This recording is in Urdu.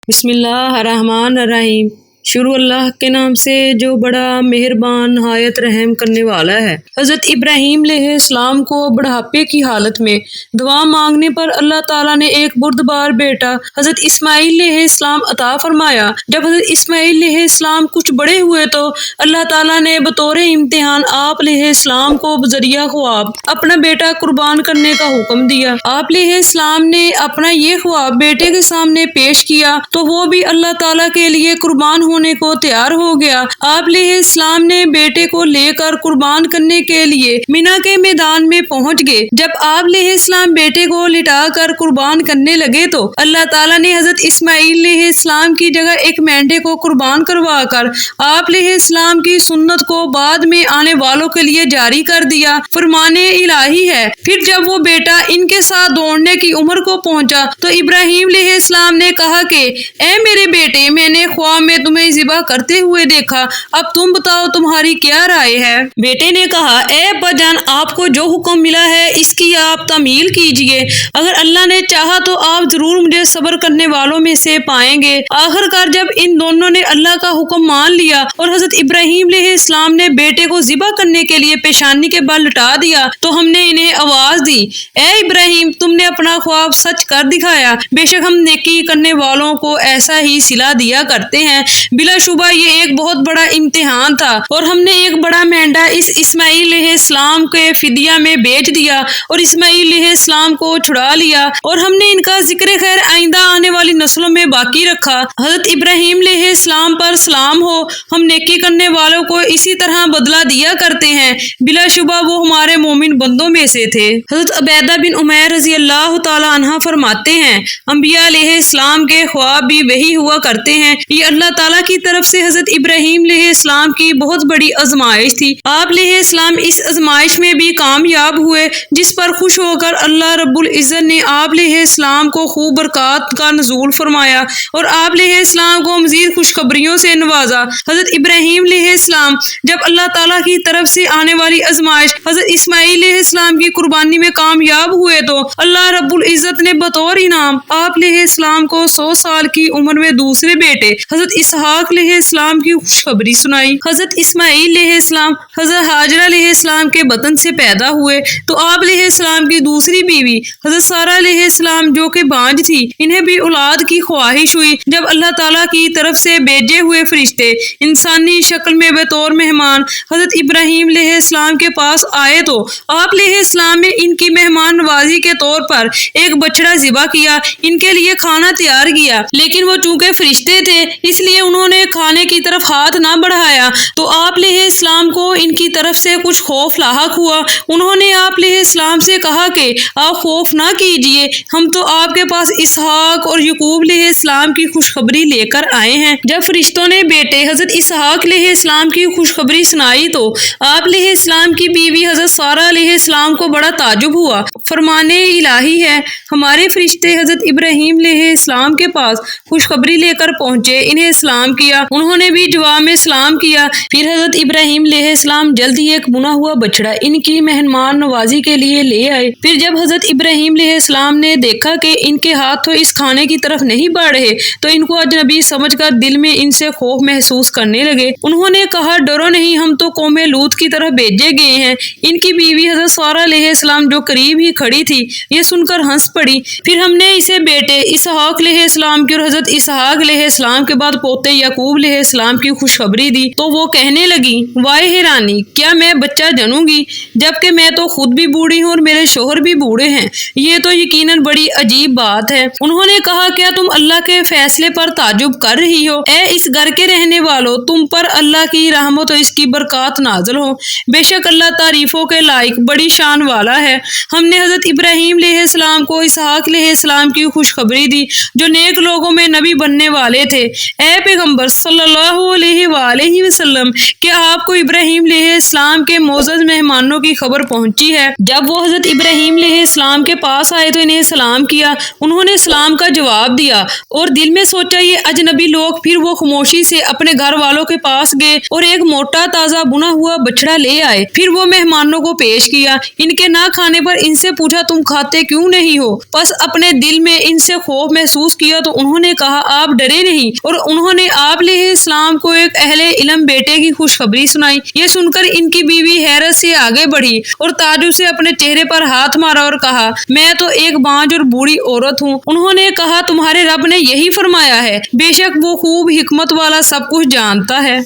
بسم اللہ الرحمن الرحیم۔ شروع اللہ کے نام سے جو بڑا مہربان نہایت رحم کرنے والا ہے۔ حضرت ابراہیم علیہ السلام کو بڑھاپے کی حالت میں دعا مانگنے پر اللہ تعالیٰ نے ایک بردبار بیٹا حضرت اسماعیل علیہ السلام عطا فرمایا۔ جب حضرت اسماعیل علیہ السلام کچھ بڑے ہوئے تو اللہ تعالیٰ نے بطور امتحان آپ علیہ السلام کو بذریعہ خواب اپنا بیٹا قربان کرنے کا حکم دیا۔ آپ علیہ السلام نے اپنا یہ خواب بیٹے کے سامنے پیش کیا تو وہ بھی اللہ تعالیٰ کے لیے قربان ہونے کو تیار ہو گیا۔ آپ علیہ السلام نے بیٹے کو لے کر قربان کرنے کے لیے مینا کے میدان میں پہنچ گئے۔ جب آپ علیہ السلام بیٹے کو لٹا کر قربان کرنے لگے تو اللہ تعالیٰ نے حضرت اسماعیل علیہ السلام کی جگہ ایک مینڈے کو قربان کروا کر آپ علیہ السلام کی سنت کو بعد میں آنے والوں کے لیے جاری کر دیا۔ فرمان الہی ہے۔ پھر جب وہ بیٹا ان کے ساتھ دوڑنے کی عمر کو پہنچا تو ابراہیم علیہ السلام نے کہا کہ اے میرے بیٹے، میں نے خواب میں تمہیں ذبح کرتے ہوئے دیکھا، اب تم بتاؤ تمہاری کیا رائے ہے؟ بیٹے نے کہا اے ابا جان، آپ کو جو حکم ملا ہے اس کی آپ تعمیل کیجئے۔ اگر اللہ نے چاہا تو آپ ضرور مجھے صبر کرنے والوں میں سے پائیں گے۔ آخر کار جب ان دونوں نے اللہ کا حکم مان لیا اور حضرت ابراہیم علیہ السلام نے بیٹے کو ذبح کرنے کے لیے پیشانی کے بل لٹا دیا تو ہم نے انہیں آواز دی، اے ابراہیم، تم نے اپنا خواب سچ کر دکھایا۔ بے شک ہم نیکی کرنے والوں کو ایسا ہی صلہ دیا کرتے ہیں۔ بلا شبہ یہ ایک بہت بڑا امتحان تھا اور ہم نے ایک بڑا مینڈا اس اسماعیل علیہ السلام کے فدیہ میں بیچ دیا اور اسماعیل علیہ السلام کو چھڑا لیا اور ہم نے ان کا ذکر خیر آئندہ آنے والی نسلوں میں باقی رکھا۔ حضرت ابراہیم علیہ السلام پر سلام ہو، ہم نیکی کرنے والوں کو اسی طرح بدلہ دیا کرتے ہیں۔ بلا شبہ وہ ہمارے مومن بندوں میں سے تھے۔ حضرت عبیدہ بن عمیر رضی اللہ تعالی عنہ فرماتے ہیں، انبیاء علیہ السلام کے خواب بھی وہی ہوا کرتے ہیں۔ یہ اللہ تعالیٰ کی طرف سے حضرت ابراہیم علیہ السلام کی بہت بڑی آزمائش تھی۔ آپ علیہ السلام اس آزمائش میں بھی کامیاب ہوئے، جس پر خوش ہو کر اللہ رب العزت نے آپ علیہ السلام کو خوب برکات کا نزول فرمایا اور آپ علیہ السلام کو مزید خوشخبریوں سے نوازا۔ حضرت ابراہیم علیہ السلام جب اللہ تعالیٰ کی طرف سے آنے والی آزمائش حضرت اسماعیل علیہ السلام کی قربانی میں کامیاب ہوئے تو اللہ رب العزت نے بطور انعام آپ علیہ السلام کو 100 سال کی عمر میں دوسرے بیٹے حضرت اسحاق علیہ السلام کی خوشخبری سنائی۔ حضرت اسماعیل علیہ السلام حضرت ہاجرہ علیہ السلام کے بطن سے پیدا ہوئے تو آپ علیہ السلام کی دوسری بیوی حضرت سارہ علیہ السلام جو کہ بانجھ تھی، انہیں بھی اولاد کی خواہش ہوئی۔ جب اللہ تعالیٰ کی طرف سے بھیجے ہوئے فرشتے انسانی شکل میں بطور مہمان حضرت ابراہیم علیہ السلام کے پاس آئے تو آپ علیہ السلام نے ان کی مہمان نوازی کے طور پر ایک بچڑا ذبح کیا، ان کے لیے کھانا تیار کیا، لیکن وہ چونکہ فرشتے تھے اس لیے انہوں نے کھانے کی طرف ہاتھ نہ بڑھایا تو آپ علیہ السلام کو ان کی طرف سے کچھ خوف لاحق ہوا۔ انہوں نے آپ علیہ السلام سے کہا کہ آپ خوف نہ کیجئے، ہم تو آپ کے پاس اسحاق اور یعقوب علیہ السلام کی خوشخبری لے کر آئے ہیں۔ جب فرشتوں نے بیٹے حضرت اسحاق علیہ السلام کی خوشخبری سنائی تو آپ علیہ السلام کی بیوی حضرت سارہ علیہ السلام کو بڑا تعجب ہوا۔ فرمان الہی ہے، ہمارے فرشتے حضرت ابراہیم علیہ السلام کے پاس خوشخبری لے کر پہنچے، انہیں سلام کیا، انہوں نے بھی جواب میں سلام کیا۔ پھر حضرت ابراہیم علیہ السلام جلد ہی ایک بنا ہوا بچڑا ان کی مہمان نوازی کے لیے لے آئے۔ پھر جب حضرت ابراہیم علیہ السلام نے دیکھا کہ ان کے ہاتھ تو اس کھانے کی طرف نہیں بڑھ رہے تو ان کو اجنبی سمجھ کر دل میں ان سے خوف محسوس کرنے لگے۔ انہوں نے کہا ڈرو نہیں، ہم تو قوم لوط کی طرف بھیجے گئے ہیں۔ ان کی بیوی حضرت سارہ علیہ السلام جو قریب ہی کھڑی تھی یہ سن کر ہنس پڑی۔ پھر ہم نے اسے بیٹے اسحاق علیہ السلام کی اور حضرت اسحاق علیہ السلام کے بعد پوتے یعقوب علیہ السلام کی خوشخبری دی تو وہ کہنے لگی وائے حیرانی، کیا میں بچہ جنوں گی جبکہ میں تو خود بھی بوڑھی ہوں اور میرے شوہر بھی بوڑھے ہیں؟ یہ تو یقیناً بڑی عجیب بات ہے۔ انہوں نے کہا کیا تم اللہ کے فیصلے پر تعجب کر رہی ہو؟ اے اس گھر کے رہنے والوں، تم پر اللہ کی رحمت اور اس کی برکات نازل ہو۔ بے شک اللہ تعریفوں کے لائق بڑی شان والا ہے۔ ہم نے حضرت ابراہیم علیہ السلام کو اسحاق علیہ السلام کی خوشخبری دی جو نیک لوگوں میں نبی بننے والے تھے۔ اے پیغمبر پیغمبر صلی اللہ علیہ وآلہ وسلم کہ آپ کو ابراہیم علیہ السلام کے معزز مہمانوں کی خبر پہنچی ہے۔ جب وہ حضرت ابراہیم علیہ السلام کے پاس آئے تو انہیں سلام کیا، انہوں نے سلام کا جواب دیا اور دل میں سوچا یہ اجنبی لوگ۔ پھر وہ خاموشی سے اپنے گھر والوں کے پاس گئے اور ایک موٹا تازہ بنا ہوا بچڑا لے آئے، پھر وہ مہمانوں کو پیش کیا۔ ان کے نہ کھانے پر ان سے پوچھا تم کھاتے کیوں نہیں ہو؟ پس اپنے دل میں ان سے خوف محسوس کیا تو انہوں نے کہا آپ ڈرے نہیں، اور انہوں نے آپ علیہ السلام کو ایک اہل علم بیٹے کی خوشخبری سنائی۔ یہ سن کر ان کی بیوی حیرت سے آگے بڑھی اور تعجب سے اپنے چہرے پر ہاتھ مارا اور کہا میں تو ایک بانجھ اور بوڑھی عورت ہوں۔ انہوں نے کہا تمہارے رب نے یہی فرمایا ہے، بے شک وہ خوب حکمت والا سب کچھ جانتا ہے۔